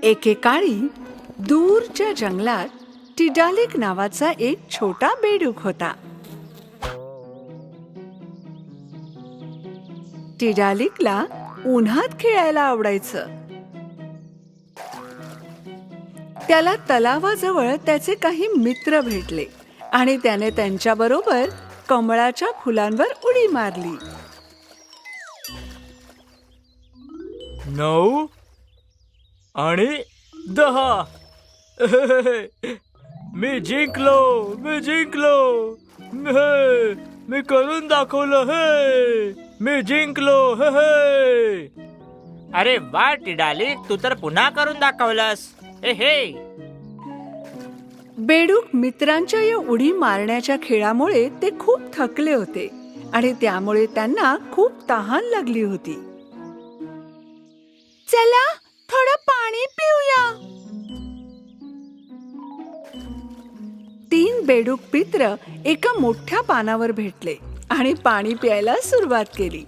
एकेकाळी दूरच्या जंगलात टिडालिक नावाचा एक छोटा बेडूक होता. टिडालिकला उन्हात खेळायला आवडायचं. त्याला तलावाजवळ त्याचे काही मित्र भेटले आणि त्याने त्यांच्याबरोबर कमळाच्या फुलांवर उडी मारली. 9 आणि 10. मी जिंकलो. मी करून दाखवलं. मी जिंकलो. अरे वा टिडालिक, तू तर पुन्हा करून दाखवलंस. हे बेडूक मित्रांच्या या उडी मारण्याच्या खेळामुळे ते खूप थकले होते आणि त्यामुळे त्यांना खूप तहान लागली होती. चला थोडं पाणी पिऊया. 3 बेडूक मित्र एका मोठ्या पानावर भेटले आणि पाणी प्यायला सुरुवात केली.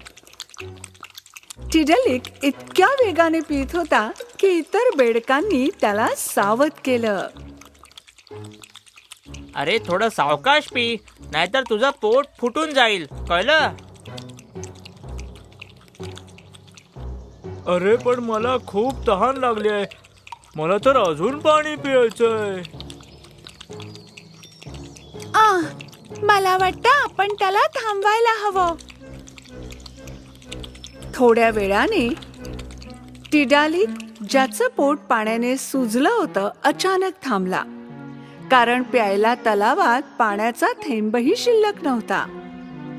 टिडालिक इतक्या वेगाने पित होता की इतर बेडकांनी त्याला सावध केलं. अरे थोडं सावकाश पी, नाहीतर तुझं पोट फुटून जाईल, कळलं? अरे पण मला खूप तहान लागली आहे. मला तर अजून पाणी प्यायचंय. मला वाटतं आपण त्याला थांबवायला हवं. थोड्या वेळाने टिडालिक, ज्याचं पोट पाण्याने सुजलं होतं, अचानक थांबला, कारण प्यायला तलावात पाण्याचा थेंबही शिल्लक नव्हता.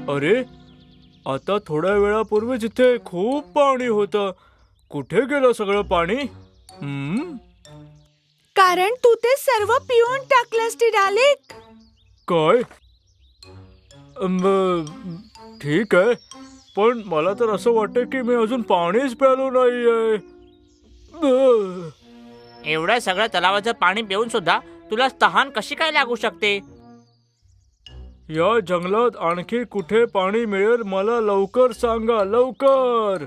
अरे आता थोड्या वेळापूर्वी जिथे खूप पाणी होतं, कुठे गेलं सगळं पाणी? कारण तू ते सर्व पिऊन टाकलंस टिडालिक. काय? ठीक आहे, पण मला तर असं वाटतं की मी अजून पाणीच प्यालो नाहीये. एवढं सगळं तलावाचं पाणी पिऊन सुद्धा तुला तहान कशी काय लागू शकते? या जंगलात आणखी कुठे पाणी मिळेल मला लवकर सांगा, लवकर.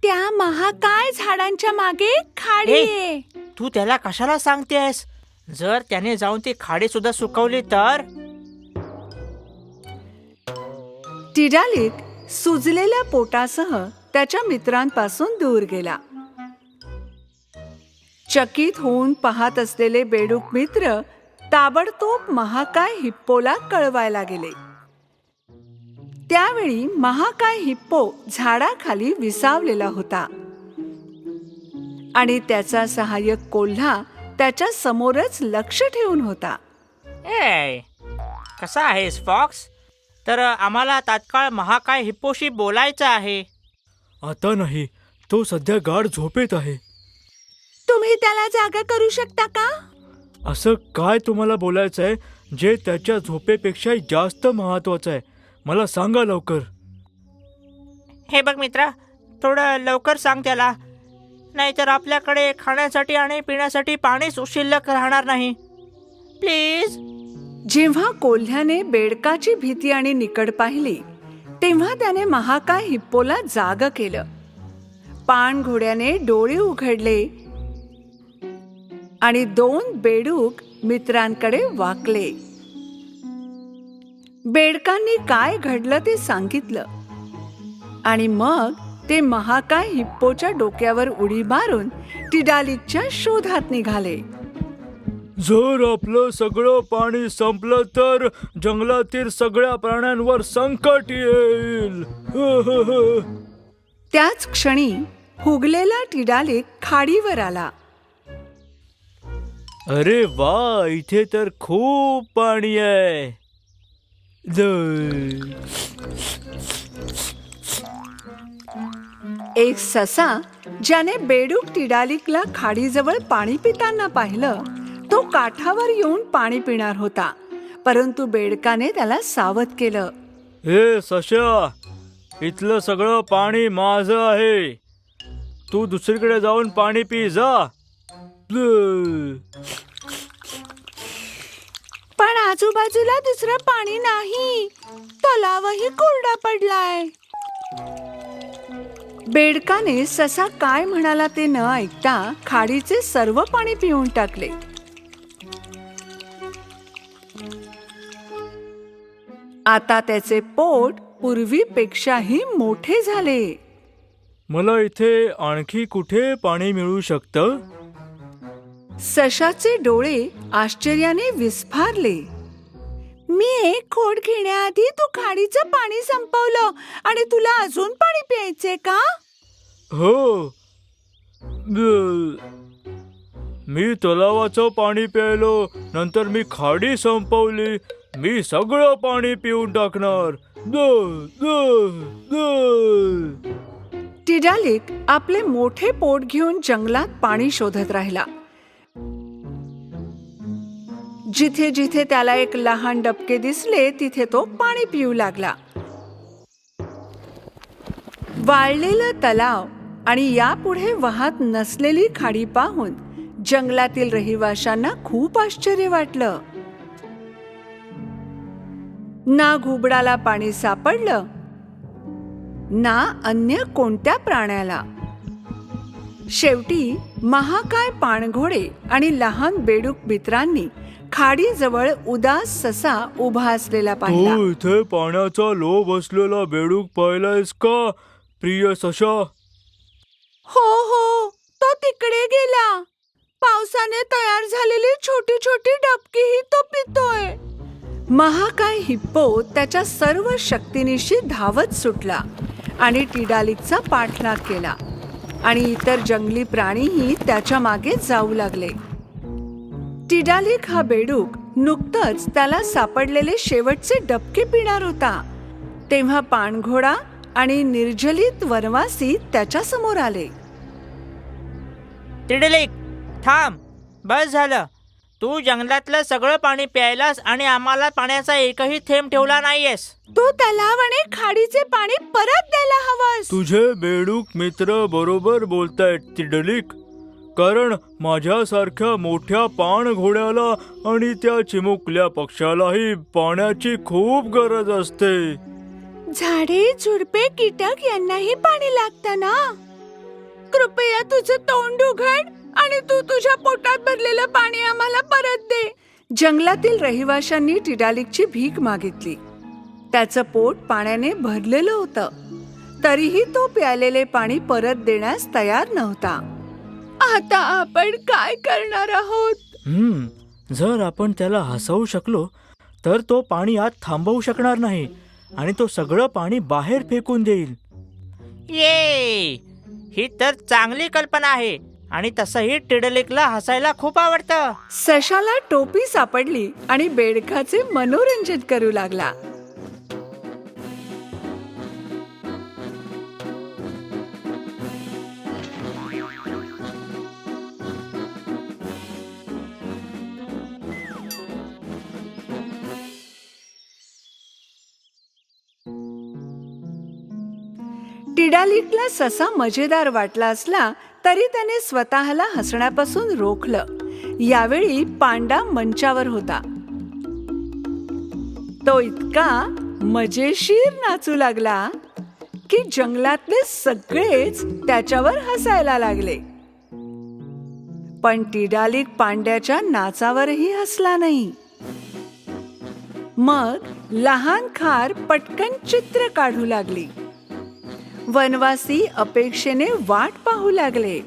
त्या महाकाय झाडांच्या मागे खाडी आहे. तू त्याला कशाला सांगतेस? जर त्याने जाऊन ती खाडी सुद्धा सुकवली तर? टिडालिक सुजलेल्या पोटासह त्याच्या मित्रांपासून दूर गेला. चकित होऊन पाहत असलेले बेडूक मित्र ताबडतोब महाकाय हिप्पोला कळवायला गेले. त्यावेळी महाकाय हिप्पो झाडाखाली विसावलेला होता आणि त्याचा सहाय्यक कोल्हा त्याच्या समोरच लक्ष ठेवून होता. कसा आहेस फॉक्स? तर आम्हाला तात्काळ महाकाय हिप्पोशी बोलायचं आहे. आता नाही, तो सध्या गाढ झोपेत आहे. तुम्ही त्याला जागा करू शकता का? असं काय तुम्हाला बोलायचं आहे जे त्याच्या झोपेपेक्षा जास्त महत्वाचं आहे? मला सांगा लवकर. हे बघ मित्रा, थोडं लवकर सांग त्याला, नाहीतर आपल्याकडे खाण्यासाठी आणि पिण्यासाठी पाणीच शिल्लक राहणार नाही. प्लीज. जेव्हा कोल्ह्याने बेडकाची भीती आणि निकड पाहिली, तेव्हा त्याने महाकाय हिप्पोला जाग केलं. पाणघोड्याने डोळे उघडले आणि 2 बेडूक मित्रांकडे वाकले. बेडकांनी काय घडलं ते सांगितलं आणि मग ते महाकाय हिप्पोच्या डोक्यावर उडी मारून टिडालिकच्या शोधात निघाले. जर आपलं सगळं पाणी संपलं तर जंगलातील सगळ्या प्राण्यांवर संकट येईल. त्याच क्षणी हुगलेला टिडालिक खाडीवर आला. अरे वा, इथे तर खूप पाणी आहे. एक ससा, ज्याने बेडूक टिडालिकला खाडीजवळ पाणी पिताना पाहिलं, तो काठावर येऊन पाणी पिणार होता, परंतु बेडकाने त्याला सावध केलं. हे सश्या, इथलं सगळं पाणी माझं आहे. तू दुसरीकडे जाऊन पाणी पी जा. पण आजूबाजूला दुसरं पाणी नाही, तलावही कोरडा पडलाय. बेडकाने ससा काय म्हणाला ते न ऐकता खाडीचे सर्व पाणी पिऊन टाकले. आता त्याचे पोट पूर्वीपेक्षाही मोठे झाले. मला इथे आणखी कुठे पाणी मिळू शकतं? सशाचे डोळे आश्चर्याने विस्फारले. मी एक खोड घेण्याआधी तू खाडीचं पाणी संपवलं आणि तुला अजून पाणी प्यायचे का? हो, मी तलावाचं पाणी प्यायलो, नंतर मी खाडी संपवली. मी सगळं पाणी पिऊन टाकणार. टिडालिक आपले मोठे पोट घेऊन जंगलात पाणी शोधत राहिला. जिथे जिथे त्याला एक लहान डबके दिसले तिथे तो पाणी पिऊ लागला. वाळलेलं तलाव आणि यापुढे वाहत नसलेली खाडी पाहून जंगलातील रहिवाशांना खूप आश्चर्य वाटलं. ना घुबडाला पाणी सापडलं, ना अन्य कोणत्या प्राण्याला. शेवटी महाकाय पाणघोडे आणि लहान बेडूक मित्रांनी खाडीजवळ उदास ससा उभा असलेला पाहिला. तू इथे पाण्याचा लोभ असलेला बेडूक पाहिलायस का, प्रिय सशा? हो हो, तो तिकडे गेला. पावसाने तयार झालेली छोटी छोटी डबकीही तो पितोय. महाकाय हिप्पो त्याच्या सर्व शक्तीनिशी धावत सुटला आणि टिडालिकचा पाठलाग केला आणि इतर जंगली प्राणीही त्याच्या मागे जाऊ लागले. टिडालिक हा बेडूक नुकतंच त्याला सापडलेले शेवटचे डबके पिणार होता तेव्हा पाणघोडा आणि निर्जलित वनवासी त्याच्या समोर आले. टिडलिक, थांब, बस झालं. तू जंगलातलं सगळं पाणी प्यायलास आणि आम्हाला पाण्याचा एकही थेंब ठेवला नाहीयेस. तू तलाव आणि खाडीचे पाणी परत द्यायला हवंस. तुझे बेडूक मित्र बरोबर बोलतायत टिडलिक, कारण माझ्यासारख्या मोठ्या पाणघोड्याला आणि त्या चिमुकल्या पक्षालाही पाण्याची खूप गरज असते. झाडे, झुडपे, कीटक यांनाही पाणी लागतं ना. कृपया तुझं तोंड उघड आणि तू तुझ्या पोटात भरलेलं पाणी आम्हाला परत दे. जंगलातील रहिवाशांनी टिडालिकची भीक मागितली. त्याचं पोट पाण्याने भरलेलं होतं, तरीही तो प्यालेले पाणी परत देण्यास तयार नव्हता. आता आपण काय करणार आहोत? जर आपण त्याला हसवू शकलो तर तो पाणी आत थांबवू शकणार नाही आणि तो सगळं पाणी बाहेर फेकून देईल. ये, ही तर चांगली कल्पना आहे आणि तसंही टिडलिकला हसायला खूप आवडतं. सशाला टोपी सापडली आणि बेडकाचे मनोरंजन करू लागला. टिडालिकला ससा मजेदार वाटला असला तरी त्याने स्वतःला हसण्यापासून रोखलं. यावेळी पांडा मंचावर होता. तो इतका मजेशीर नाचू लागला की जंगलातले सगळेच त्याच्यावर हसायला लागले. पण टिडालिक पांड्याच्या नाचावरही हसला नाही. मग लहान खार पटकन चित्र काढू लागली. वनवासी अपेक्षेने वाट पाहू लागले.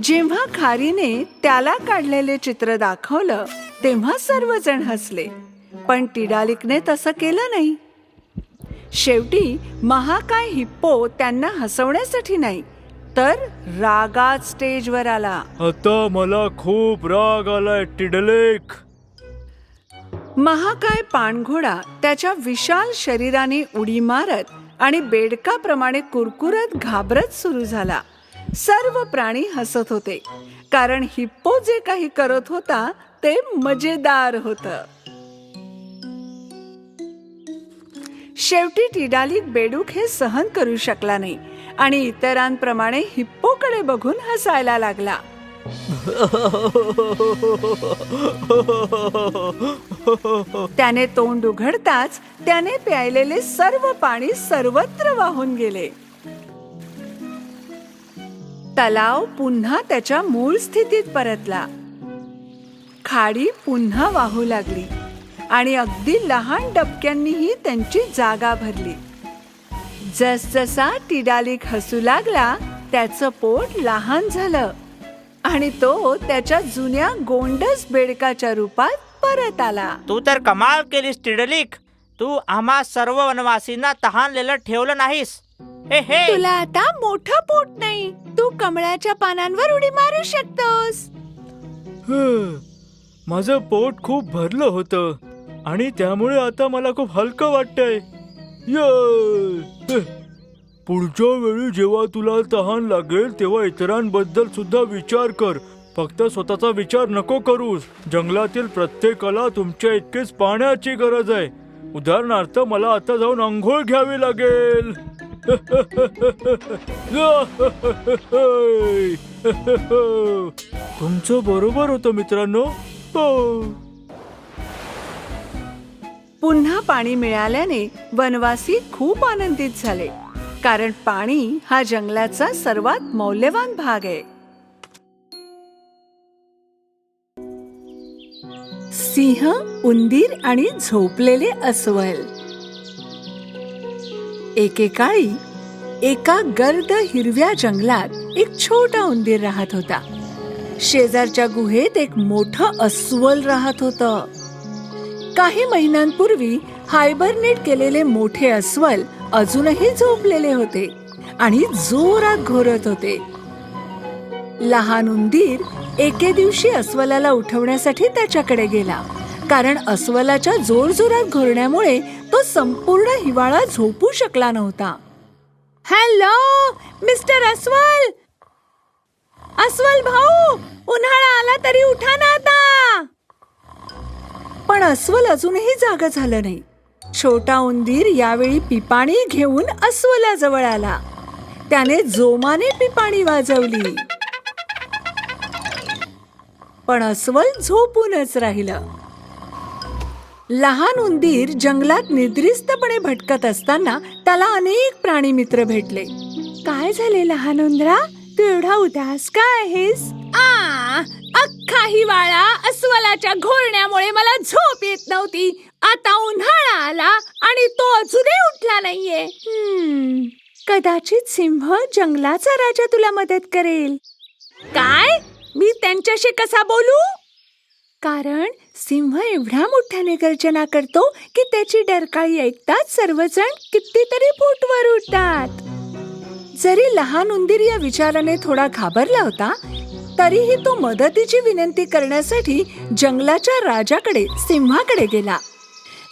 जेव्हा खारीने त्याला काढलेले चित्र दाखवलं तेव्हा सर्वजण हसले, पण टिडालिकने तसं केलं नाही. शेवटी महाकाय हिप्पो त्यांना हसवण्यासाठी नाही तर रागात स्टेजवर आला. आता मला खूप राग आलाय टिडलिक. महाकाय पाणघोडा त्याच्या विशाल शरीराने उडी मारत आणि बेडकाप्रमाणे कुरकुरत घाबरत सुरू झाला. सर्व प्राणी हसत होते कारण हिप्पो जे काही करत होता ते मजेदार होतं. शेवटी टिडालिक बेडूक हे सहन करू शकला नाही आणि इतरांप्रमाणे हिप्पोकडे बघून हसायला लागला. त्याने तोंड उघडताच त्याने प्यायलेले सर्व पाणी सर्वत्र वाहून गेले. तलाव पुन्हा त्याच्या मूळ स्थितीत परतला. खाडी पुन्हा वाहू लागली आणि अगदी लहान डबक्यांनीही त्यांची जागा भरली. जसजसा टिडालिक हसू लागला त्याचं पोट लहान झालं आणि तो त्याच्या जुन्या गोंडस बेडकाच्या रूपात परत आला. तू तर कमाल केलीस टिडलिक. तू आम्हा सर्व वनवासींना तहानलेलं ठेवलं नाहीस. हे तुला आता मोठं पोट नाही. तू कमळाच्या पानांवर उडी मारू शकतोस. माझं पोट खूप भरलं होतं आणि त्यामुळे आता मला खूप हलकं वाटतंय. पुढच्या वेळी जेव्हा तुला तहान लागेल तेव्हा इतरांबद्दल सुद्धा विचार कर. फक्त स्वतःचा विचार नको करूस. जंगलातील प्रत्येकाला तुमच्या इतकेच पाण्याची गरज आहे. उदाहरणार्थ मला आता जाऊन अंघोळ घ्यावी लागेल. तुमचं बरोबर होतं मित्रांनो. पुन्हा पाणी मिळाल्याने वनवासी खूप आनंदित झाले, कारण पाणी हा जंगलाचा सर्वात मौल्यवान भाग आहे. सिंह, उंदीर आणि झोपलेले अस्वल. एकेकाळी एका गर्द हिरव्या जंगलात एक छोटा उंदीर राहत होता. शेजारच्या गुहेत एक मोठं अस्वल राहत होतं. काही महिन्यांपूर्वी हायबरनेट केलेले मोठे अस्वल अजूनही झोपलेले होते आणि जोरात घोरत होते. लहान उंदीर एके दिवशी अस्वलाला उठवण्यासाठी त्याच्याकडे गेला, कारण अस्वलाच्या जोरजोरात घोरण्यामुळे तो संपूर्ण हिवाळा झोपू शकला नव्हता. हॅलो मिस्टर अस्वल. अस्वल भाऊ, उन्हाळा आला तरी उठा ना आता. पण अस्वल अजूनही जागा झालं नाही. छोटा उंदीर यावेळी पिपाणी घेऊन अस्वलाजवळ आला. त्याने जोमाने पिपाणी वाजवली, पण अस्वल झोपूनच राहिलं. लहान उंदीर जंगलात निद्रिस्तपणे भटकत असताना त्याला अनेक प्राणी मित्र भेटले. काय झाले लहान उंदरा, तू एवढा उदास का आहेस? अख्खा हिवाळा अस्वलाच्या घोरण्यामुळे मला झोप येत नव्हती. आता उन्हाळा आला आणि तो अजूनही उठला नाहीये. कदाचित सिंह, जंगलाचा राजा, तुला मदत करेल. काय? मी त्यांच्याशी कसा बोलू? कारण सिंह एवढ्या मोठ्याने गर्जना करतो की त्याची डरकाळी ऐकताच सर्वजण कितीतरी फूट वर उठतात. जरी लहान उंदीर या विचाराने थोडा घाबरला होता, तरीही तो मदतीची विनंती करण्यासाठी जंगलाच्या राजाकडे, सिंहाकडे गेला.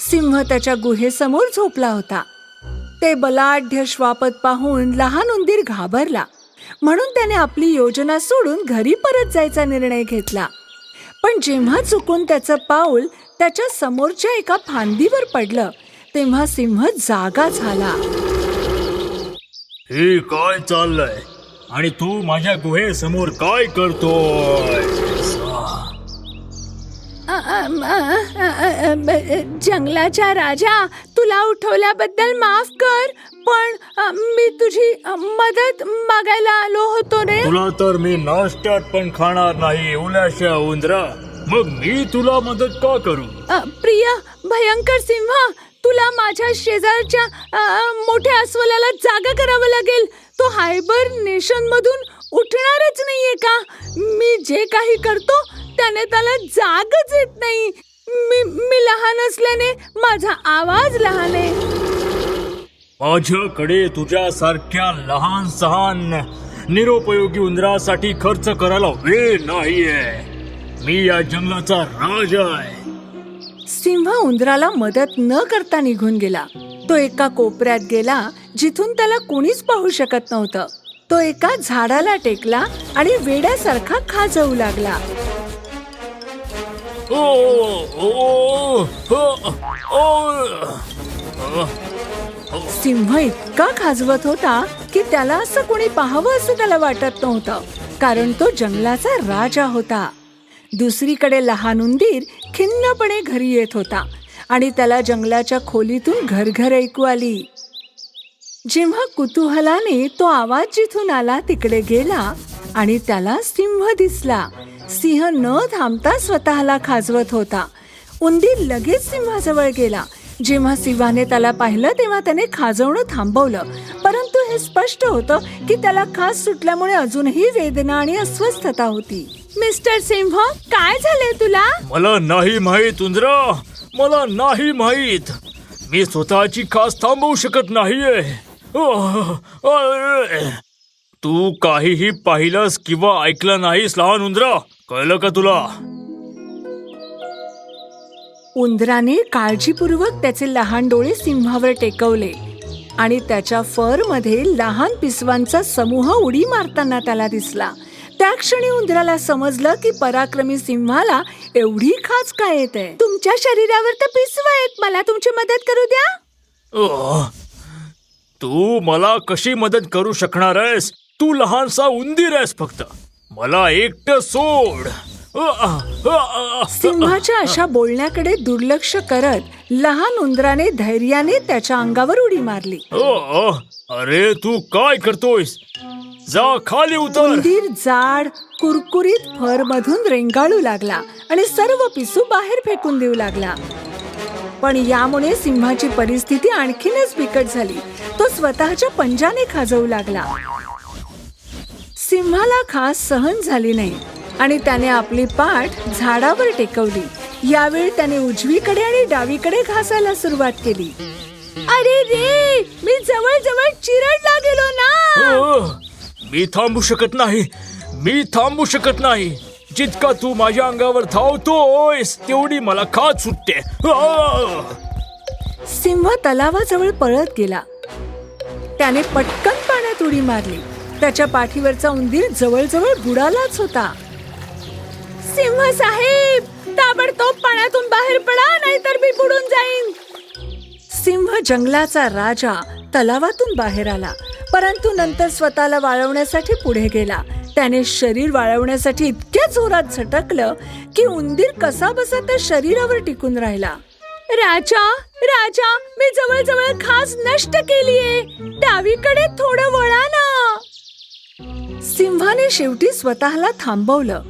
सिंह त्याच्या गुहेसमोर झोपला होता. ते बलाढ्य श्वापद पाहून लहान उंदीर घाबरला, म्हणून त्याने आपली योजना सोडून घरी परत जायचा निर्णय घेतला. पण जेव्हा चुकून त्याचं पाऊल त्याच्या समोरच्या एका फांदीवर पडलं, तेव्हा सिंह जागा झाला. हे काय चाललंय आणि तू माझ्या गुहेसमोर काय करतोय? जंगलाच्या राजा, तुला उठवल्याबद्दल माफ कर, पण मी तुझी मदत मागायला आलो होतो रे. तुला तर मी नाश्त्यात पण खाणार नाही, उल्याशा उंदरा. मग मी तुला मदत का करू? प्रिय भयंकर सिंह, तुला माझ्या शेजारच्या मोठ्या अस्वलाला जागा करावं लागेल. तो हायबरनेशन मधून उठणारच नाहीये का? मी जे काही करतो त्याने त्याला जागच येत नाही. मी लहान असल्याने माझा आवाज लहान आहे. माझ्याकडे तुझ्यासारख्या लहान सहान निरुपयोगी उंदरासाठी खर्च करायला वेळ नाहीये. मी या जंगलाचा राजा आहे. सिंह उंदराला मदत न करता निघून गेला. तो एका कोपऱ्यात गेला जिथून त्याला कोणीच पाहू शकत नव्हतं. तो एका झाडाला टेकला आणि वेड्यासारखा खाजवू लागला. सिंह इतका खाजवत होता की त्याला असं कोणी पाहावं असं त्याला वाटत नव्हतं. कारण तो जंगलाचा राजा होता. दुसरीकडे लहान उंदीर खिन्नपणे घरी येत होता आणि त्याला जंगलाच्या खोलीतून घरघर ऐकू आली. जेव्हा कुतूहलाने तो आवाज जिथून आला तिकडे गेला आणि त्याला सिंह दिसला. सिंह न थांबता स्वतःला खाजवत होता. उंदीर लगेच सिंहाजवळ गेला. जेव्हा सिंहाने त्याला पाहिलं तेव्हा त्याने खाजवणं थांबवलं, परंतु हे स्पष्ट होतं की त्याला खास सुटल्यामुळे अजूनही वेदना आणि अस्वस्थता होती. मिस्टर सिंह, काय झालंय तुला? मला नाही माहित उंदरा, मला नाही माहित. मी स्वतःची खास थांबवू शकत नाहीये. तू काहीही पाहिलंस किंवा ऐकलं नाहीस लहान उंदरा, कळलं का तुला? उंदराने काळजीपूर्वक त्याचे लहान डोळे सिंहावर टेकवले आणि त्याच्या फर मध्ये लहान पिसवांचा समूह उडी मारताना त्याला दिसला. त्या क्षणी उंदराला समजलं की पराक्रमी सिंहाला एवढी खास काय येते. तुमच्या शरीरावर तर पिसवं आहेत, मला तुमची मदत करू द्या. तू मला कशी मदत करू शकणार आहेस? तू लहानसा उंदीर आहेस फक्त. मला एकटं सोड. सिंहाच्या अशा बोलण्याकडे दुर्लक्ष करत लहान उंदराने धैर्याने त्याच्या अंगावर उडी मारली. अरे तू काय करतोयस? जा खाली उतर. उंदीर जाड कुरकुरीत फर मधून रेंगाळू लागला आणि सर्व पिसू बाहेर फेकून देऊ लागला. पण यामुळे सिंहाची परिस्थिती आणखीनच बिकट झाली. तो स्वतःच्या पंजाने खाजवू लागला. सिंहाला खास सहन झाली नाही आणि त्याने आपली पाठ झाडावर टेकवली. यावेळी त्याने उजवीकडे आणि डावीकडे घासायला सुरुवात केली. अरे रे, मी जवळ जवळ चिरडला गेलो ना. मी थांबू शकत नाही, मी थांबू शकत नाही. जितका तू माझ्या अंगावर धावतोयस तेवढी मला खात सुटते. सिंह तलावाजवळ पळत गेला. त्याने पटकन पाण्यात उडी मारली. त्याच्या पाठीवरचा उंदीर जवळजवळ बुडालाच होता. सिंह साहेब, ताबडतोब पाण्यातून बाहेर पडा, नाहीतर मी बुडून जाईन. सिंह जंगलाचा राजा तलावातून बाहेर आला, परंतु नंतर स्वतःला वाळवण्यासाठी पुढे गेला. त्याने शरीर वाळवण्यासाठी इतक्या जोरात झटकलं की उंदीर कसा बसा त्या शरीरावर टिकून राहिला. राजा, राजा, मी जवळजवळ खास नष्ट केलीये. डावीकडे थोडं वळा ना. सिंहाने शेवटी स्वतःला थांबवलं.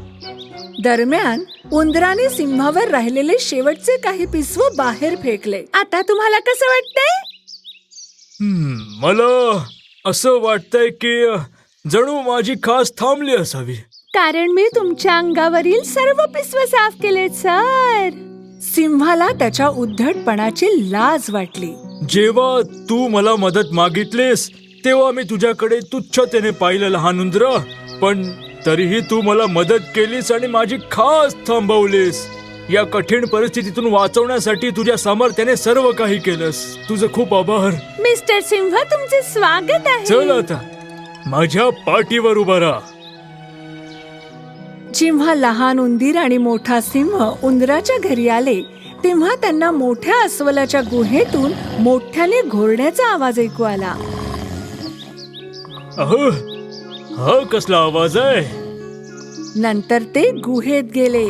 दरम्यान उंदराने सिंहावर राहिलेले शेवटचे काही पिसव बाहेर फेकले. आता तुम्हाला कसं वाटतंय? मला असं वाटतंय की जणू माझी खास थांबली असावी. कारण मी तुमच्या अंगावरील सर्व पिसव साफ केले सर. सिंहाला त्याच्या उद्धटपणाची लाज वाटली. जेव्हा तू मला मदत मागितलीस तेव्हा मी तुझ्याकडे तुच्छतेने पाहिलं लहान उंदरा, पण तरीही तू मला मदत केलीस आणि माझी खास थांबवलीस. या कठीण परिस्थितीतून वाचवण्यासाठी तुझ्या सामर्थ्याने सर्व काही केलंस. तुझं खूप आभार. मिस्टर सिंह, तुमचे स्वागत आहे. चल आता माझ्या पाठीवर उभा राहा. जेव्हा लहान उंदीर आणि मोठा सिंह उंदराच्या घरी आले तेव्हा त्यांना मोठ्या अस्वलाच्या गुहेतून मोठ्याने घोरण्याचा आवाज ऐकू आला. हा कसला आवाज आहे? नंतर ते गुहेत गेले.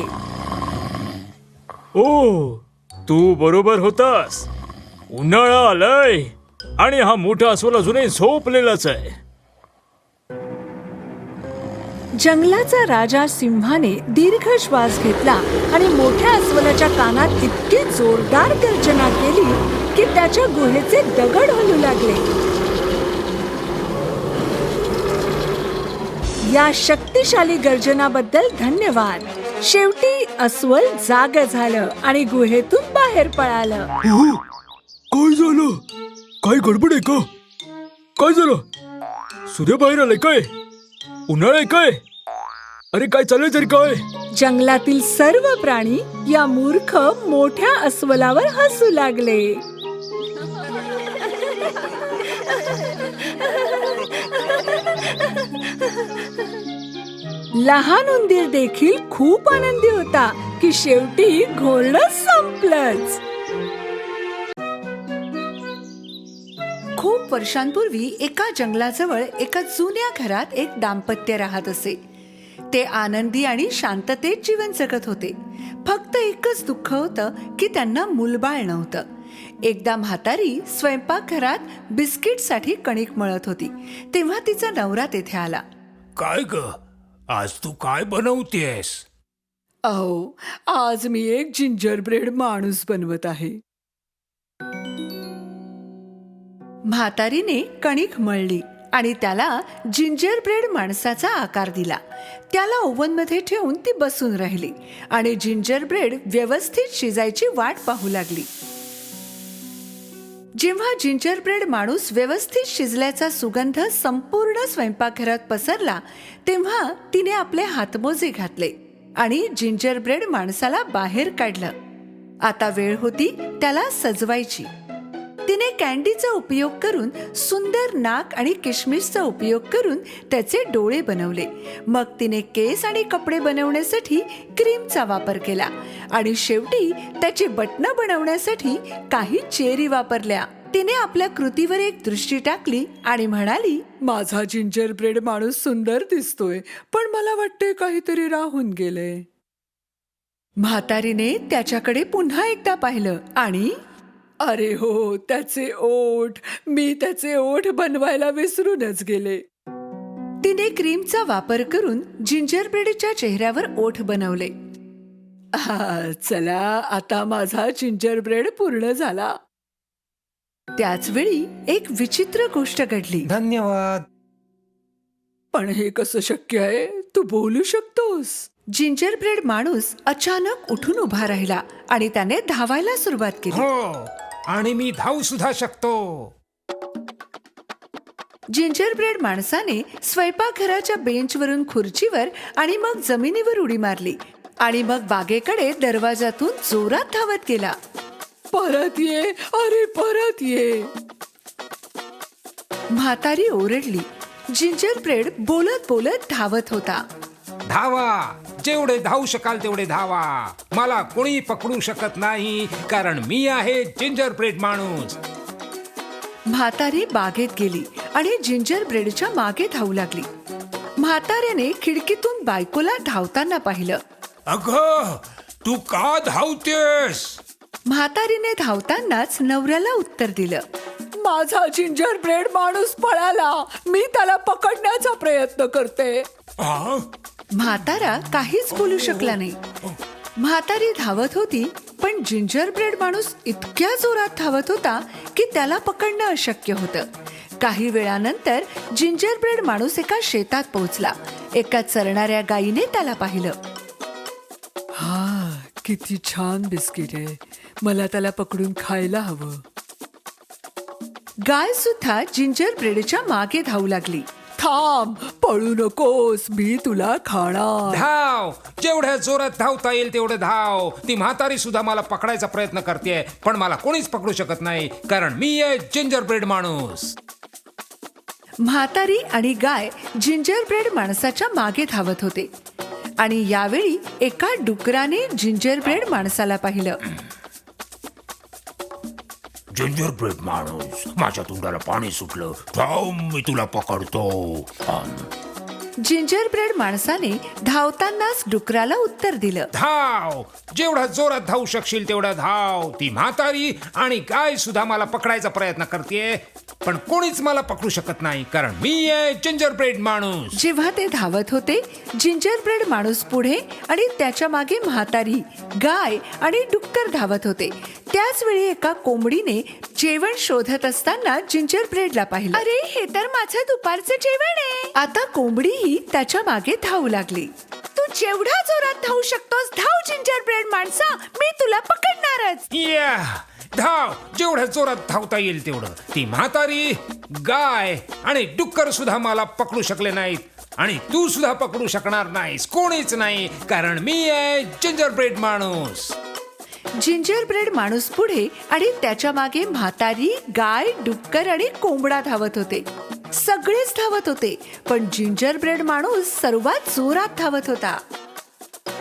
ओ, तू बरोबर होतास. उन्हाळा आलाय आणि हा मोठा अस्वल अजूनही झोपलेलाच आहे. जंगलाचा राजा सिंहाने दीर्घ श्वास घेतला आणि मोठ्या अस्वलाच्या कानात इतकी जोरदार गर्जना केली की त्याच्या गुहेचे दगड हलू लागले. या शक्तिशाली गर्जनाबद्दल धन्यवाद. शेवटी अस्वल जाग झालं आणि गुहेतून बाहेर पळालं. काय झालं? काय गडबड आहे का? काय झालं? सूर्य बाहेर आलाय काय? उन्हाळा आहे काय? अरे काय चाललंय तरी काय? जंगलातील सर्व प्राणी या मूर्ख मोठ्या अस्वलावर हसू लागले. लहान उंदीर देखील खूप आनंदी होता की शेवटी घोरणं संपलंच. खूप वर्षांपूर्वी एका जंगलाजवळ एका जुन्या घरात एक दाम्पत्य राहत असे. ते आनंदी आणि शांततेत जीवन जगत होते. फक्त एकच दुःख होतं की त्यांना मूलबाळ नव्हतं. एकदा म्हातारी स्वयंपाकघरात बिस्किटसाठी कणिक मळत होती, तेव्हा तिचा नवरा तेथे आला. काय ग, आज तू काय बनवतेस? अहो, आज मी एक जिंजर ब्रेड माणूस बनवत आहे. म्हातारीने कणिक मळली आणि त्याला जिंजर ब्रेड माणसाचा आकार दिला. त्याला ओव्हनमध्ये ठेवून ती बसून राहिली आणि जिंजर ब्रेड व्यवस्थित शिजायची वाट पाहू लागली. जेव्हा जिंजर ब्रेड माणूस व्यवस्थित शिजल्याचा सुगंध संपूर्ण स्वयंपाकघरात पसरला, तेव्हा तिने आपले हातमोजे घातले आणि जिंजर ब्रेड माणसाला बाहेर काढलं. आता वेळ होती त्याला सजवायची. तिने कॅन्डीचा उपयोग करून, सुंदर नाक आणि किशमिशचा उपयोग करून त्याचे डोळे बनवले. मग तिने केस आणि कपडे बनवण्यासाठी क्रीमचा वापर केला आणि शेवटी त्याची बटणं बनवण्यासाठी काही चेरी वापरल्या. तिने आपल्या कृतीवर एक दृष्टी टाकली आणि म्हणाली, माझा जिंजर ब्रेड माणूस सुंदर दिसतोय, पण मला वाटते काहीतरी राहून गेले. म्हातारीने त्याच्याकडे पुन्हा एकदा पाहिलं आणि अरे हो, त्याचे ओठ, मी त्याचे ओठ बनवायला विसरूनच गेले. तिने क्रीमचा वापर करून जिंजर ब्रेडच्या चेहऱ्यावर ओठ बनवले. चला, आता माझा जिंजर ब्रेड पूर्ण झाला. त्याच वेळी एक विचित्र गोष्ट घडली. धन्यवाद. पण हे कसं शक्य आहे? तू बोलू शकतोस? जिंजर ब्रेड माणूस अचानक उठून उभा राहिला आणि त्याने धावायला सुरुवात केली. हो, आणि मी धावू सुद्धा शकतो. जिंजर ब्रेड माणसाने स्वयंपाकघराच्या बेंचवरून खुर्चीवर आणि मग जमिनीवर उडी मारली आणि मग बागेकडे दरवाजातून जोरात धावत गेला. परत ये, अरे परत ये. म्हातारी ओरडली. जिंजर ब्रेड बोलत बोलत धावत होता. धावा, जेवढे धावू शकाल तेवढे धावा. मला कोणी पकडू शकत नाही, कारण मी आहे जिंजर ब्रेड माणूस. म्हातारी बागेत गेली आणि जिंजर ब्रेडच्या मागे धावू लागली. म्हाताऱ्याने खिडकीतून बायकोला धावताना पाहिलं. अगं, तू का धावतेस? म्हातारीने धावतानाच नवऱ्याला उत्तर दिलं, माझा जिंजर ब्रेड माणूस पळाला, मी त्याला पकडण्याचा प्रयत्न करते. आ? म्हातारा काहीच बोलू शकला नाही. म्हातारी धावत होती, पण जिंजर ब्रेड माणूस इतक्या जोरात धावत होता की त्याला पकडणं अशक्य होतं. काही वेळानंतर जिंजर ब्रेड माणूस एका शेतात पोहोचला. एका चरणाऱ्या गायीने त्याला पाहिलं. हा, किती छान बिस्किट आहे, मला त्याला पकडून खायला हवं. गाय सुद्धा जिंजर ब्रेडच्या मागे धावू लागली. थांब, पळू नकोस, मी तुला खाणार. धाव, जेवढ्या जोरात धावता येईल तेवढे धाव. ती म्हातारी सुद्धा मला पकडायचा प्रयत्न करते, पण मला कोणीच पकडू शकत नाही, कारण मी आहे जिंजर ब्रेड माणूस. म्हातारी आणि गाय जिंजर ब्रेड माणसाच्या मागे धावत होते आणि यावेळी एका डुकराने जिंजर ब्रेड माणसाला पाहिलं. जिंजर ब्रेड माणूस, माझ्या तोंडाला पाणी सुटलं. धाव, मी तुला पकडतो. जिंजर ब्रेड माणसाने धावतानाच डुकराला उत्तर दिलं. धाव, जेवढा जोरात धावू शकशील तेवढा धाव. ती म्हातारी आणि गाय सुद्धा मला पकडायचा प्रयत्न करते, पण कोणीच मला पकडू शकत नाही, कारण मी आहे जिंजर ब्रेड माणूस. जेव्हा ते धावत होते, जिंजर ब्रेड माणूस पुढे आणि त्याच्या मागे म्हातारी, गाय आणि डुक्कर धावत होते. त्याच वेळी एका कोंबडीने जेवण शोधत असताना जिंजर ब्रेडला पाहिलं. अरे, हे तर माझं दुपारचं जेवण आहे. आता कोंबडीही त्याच्या मागे धावू लागली. तू जेवढा जोरात धावू शकतोस धाव जिंजर ब्रेड माणसा, मी तुला पकडणारच. या, धाव, जेवढ्या जोरात धावता येईल तेवढं. ती म्हातारी, गाय आणि डुक्कर सुद्धा मला पकडू शकले नाहीत आणि तू सुद्धा पकडू शकणार नाहीस, कोणीच नाही, कारण मी आहे जिंजर ब्रेड माणूस. जिंजर ब्रेड माणूस पुढे आणि त्याच्या मागे म्हातारी, गाय, डुक्कर आणि कोंबडा धावत होते. सगळेच धावत होते, पण जिंजर ब्रेड माणूस सर्वात जोरात धावत होता.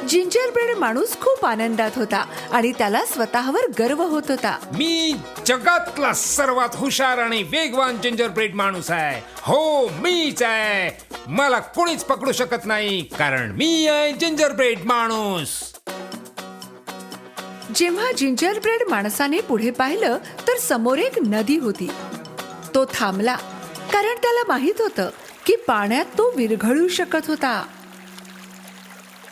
जिंजर ब्रेड माणूस खूप आनंदात होता आणि त्याला स्वतःवर गर्व होत होता. मी जगातला सर्वात हुशार आणि वेगवान जिंजर ब्रेड माणूस आहे. हो, मीच आहे. मला कोणीच पकडू शकत नाही, कारण मी आहे जिंजर ब्रेड माणूस. जेव्हा जिंजर ब्रेड माणसाने पुढे पाहिलं तर समोर एक नदी होती. तो थांबला, कारण त्याला माहित होतं की पाण्यात तो विरघळू शकत होता.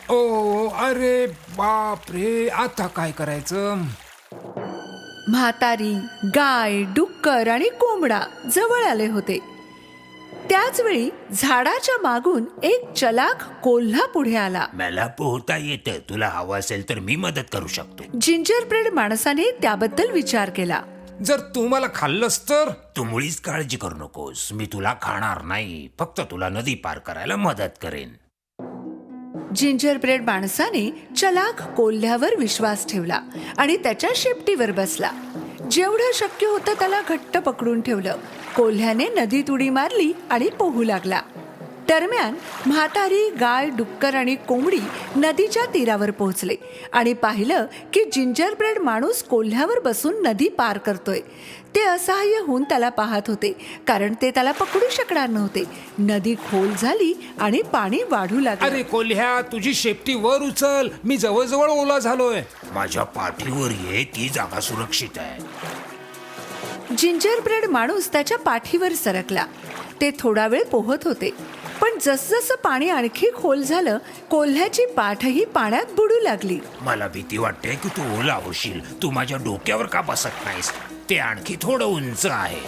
ओ, अरे बाप रे, आता काय करायचं? म्हातारी, गाय, डुक्कर आणि कोंबडा जवळ आले होते. त्याच वेळी झाडाच्या मागून एक चलाख कोल्हा पुढे आला. मला पोहता येतं, तुला हवं असेल तर मी मदत करू शकतो. जिंजर ब्रेड माणसाने त्याबद्दल विचार केला. जर तू मला खाल्लंस तर? तू मुळीच काळजी करू नकोस, मी तुला खाणार नाही, फक्त तुला नदी पार करायला मदत करेन. जिंजर ब्रेड माणसाने चलाख कोल्ह्यावर विश्वास ठेवला आणि त्याच्या शेपटीवर बसला. जेवढं शक्य होतं त्याला घट्ट पकडून ठेवलं. कोल्ह्याने नदीत उडी मारली आणि पोहू लागला. दरम्यान म्हातारी, गाय, डुक्कर आणि कोंबडी नदीच्या तीरावर पोहोचले आणि पाहिलं की जिंजर ब्रेड माणूस कोल्ह्यावर बसून नदी पार करतोय. ते असहाय्य होऊन त्याला पाहत होते, कारण ते त्याला पकडू शकणार नव्हते. नदी खोल झाली आणि पाणी वाढू लागले. अरे कोल्ह्या, तुझी शेपटी वर उचल, मी जवळजवळ ओला झालोय. माझ्या पाठीवर ये, ती जागा सुरक्षित आहे. जिंजर ब्रेड माणूस त्याच्या पाठीवर सरकला. ते थोडा वेळ पोहत होते, पण जसजसं पाणी आणखी खोल झालं, कोल्ह्याची पाठही पाण्यात बुडू लागली. मला भीती वाटते की तू ओला होशील. तू माझ्या डोक्यावर का बसत नाहीस? ते आणखी थोडं उंच आहे.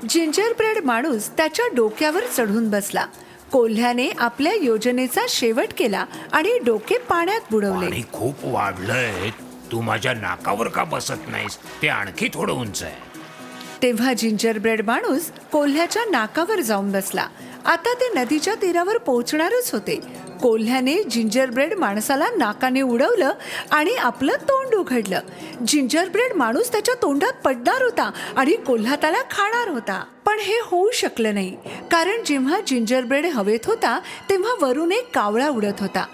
जिंजर ब्रेड माणूस त्याच्या डोक्यावर चढून बसला. कोल्ह्याने आपल्या योजनेचा शेवट केला आणि डोके पाण्यात बुडवले. पाणी खूप वाढलंय, तू माझ्या नाकावर का बसत नाहीस? ते आणखी थोडं उंच आहे. तेव्हा जिंजर ब्रेड माणूस कोल्ह्याच्या नाकावर जाऊन बसला. आता ते नदीच्या तीरावर पोहोचणारच होते. कोल्ह्याने जिंजर ब्रेड माणसाला नाकाने उडवलं आणि आपलं तोंड उघडलं. जिंजर ब्रेड माणूस त्याच्या तोंडात पडणार होता आणि कोल्हा त्याला खाणार होता. पण हे होऊ शकलं नाही, कारण जेव्हा जिंजर ब्रेड हवेत होता तेव्हा वरून एक कावळा उडत होता.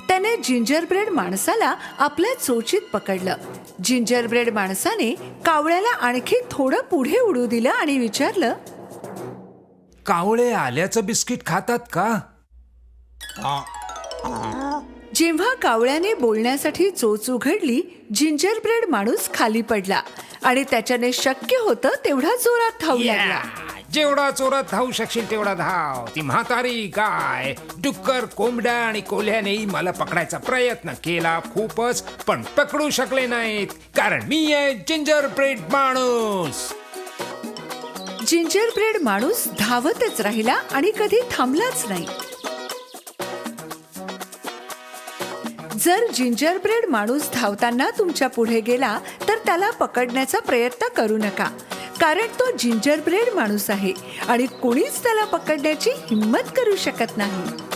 त्याने जिंजर ब्रेड माणसाला आपल्या चोचीत पकडलं. जिंजर ब्रेड माणसाने कावळ्याला आणखी थोडं पुढे उडू दिलं आणि विचारलं, कावळे आल्याचं बिस्किट खातात का? जेव्हा कावळ्याने बोलण्यासाठी चोच उघडली, जिंजर ब्रेड माणूस खाली पडला आणि त्याच्याने शक्य होतं तेवढा जोरात धावू लागला. जेवढा चोरात धावू शकशील तेवढा धाव. ती म्हातारी, गाय, डुक्कर, कोंबड्या आणि कोल्ह्यानेही मला पकडायचा प्रयत्न केला खूपच, पण पकडू शकले नाहीत, कारण मी आहे जिंजर ब्रेड माणूस. जिंजर ब्रेड माणूस धावतच राहिला आणि कधी थांबलाच नाही. जर जिंजर ब्रेड माणूस धावताना तुमच्या पुढे गेला तर त्याला पकडण्याचा प्रयत्न करू नका, कारण तो जिंजर ब्रेड माणूस आहे आणि कोणीच त्याला पकडण्याची हिम्मत करू शकत नाही.